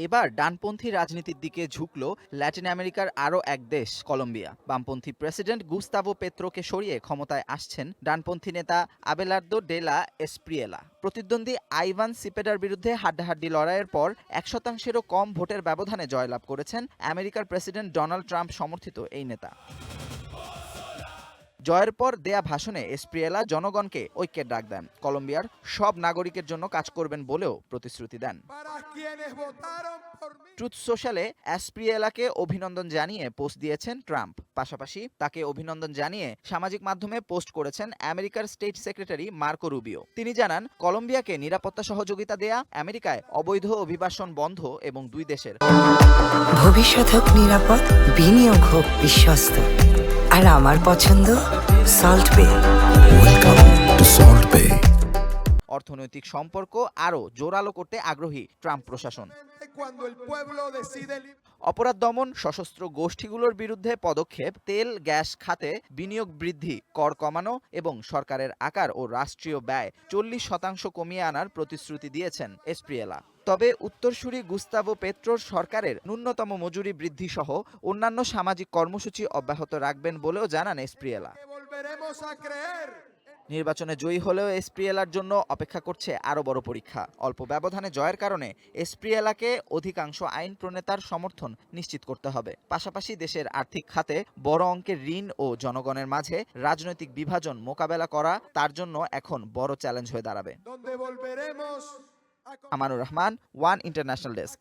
এবার ডানপন্থী রাজনীতির দিকে ঝুঁকল ল্যাটিন আমেরিকার আরও এক দেশ কলম্বিয়া। বামপন্থী প্রেসিডেন্ট গুস্তাভো পেত্রোকে সরিয়ে ক্ষমতায় আসছেন ডানপন্থী নেতা আবেলার্দো ডে লা এসপ্রিয়েলা। প্রতিদ্বন্দ্বী আইভান সিপেডার বিরুদ্ধে হাড্ডাহাড্ডি লড়াইয়ের পর 1%-এরও কম ভোটের ব্যবধানে জয়লাভ করেছেন আমেরিকার প্রেসিডেন্ট ডোনাল্ড ট্রাম্প সমর্থিত এই নেতা। জয়ের পর দেয়া ভাষণে এসপ্রিয়েলা জনগণকে ঐক্যের ডাক দেন। কলম্বিয়ার সব নাগরিকের জন্য কাজ করবেন বলেও প্রতিশ্রুতি দেন। ট্রুথ সোশ্যালে এসপ্রিয়েলাকে অভিনন্দন জানিয়ে পোস্ট দিয়েছেন ট্রাম্প। পাশাপাশি তাকে অভিনন্দন জানিয়ে সামাজিক মাধ্যমে পোস্ট করেছেন আমেরিকার স্টেট সেক্রেটারি মার্কো রুবিও। তিনি জানান, কলম্বিয়াকে নিরাপত্তা সহযোগিতা দেয়া, আমেরিকায় অবৈধ অভিবাসন বন্ধ এবং দুই দেশের ভবিষ্যৎ হোক নিরাপদ, বিনিয়োগ হোক বিশ্বস্ত, আর আমার পছন্দ সল্ট বে। ওয়েলকাম টু সল্ট বে। অর্থনৈতিক সম্পর্ক আরও জোরালো করতে আগ্রহী ট্রাম্প প্রশাসন। অপরাধ দমন, সশস্ত্র গোষ্ঠীগুলোর বিরুদ্ধে পদক্ষেপ, তেল গ্যাস খাতে বিনিয়োগ বৃদ্ধি, কর কমানো এবং সরকারের আকার ও রাষ্ট্রীয় ব্যয় 40% কমিয়ে আনার প্রতিশ্রুতি দিয়েছেন এসপ্রিয়েলা। তবে উত্তরসূরি গুস্তাভো পেত্রোর সরকারের ন্যূনতম মজুরি বৃদ্ধি সহ অন্যান্য সামাজিক কর্মসূচি অব্যাহত রাখবেন বলেও জানান এসপ্রিয়েলা। নির্বাচনে জয়ী হলেও এসপ্রিয়েলার জন্য অপেক্ষা করছে আরও বড় পরীক্ষা। অল্প ব্যবধানে জয়ের কারণে এসপ্রিয়েলাকে অধিকাংশ আইন প্রণেতার সমর্থন নিশ্চিত করতে হবে। পাশাপাশি দেশের আর্থিক খাতে বড় অঙ্কের ঋণ ও জনগণের মাঝে রাজনৈতিক বিভাজন মোকাবেলা করা তার জন্য এখন বড় চ্যালেঞ্জ হয়ে দাঁড়াবে। Amanur Rahman, one international desk.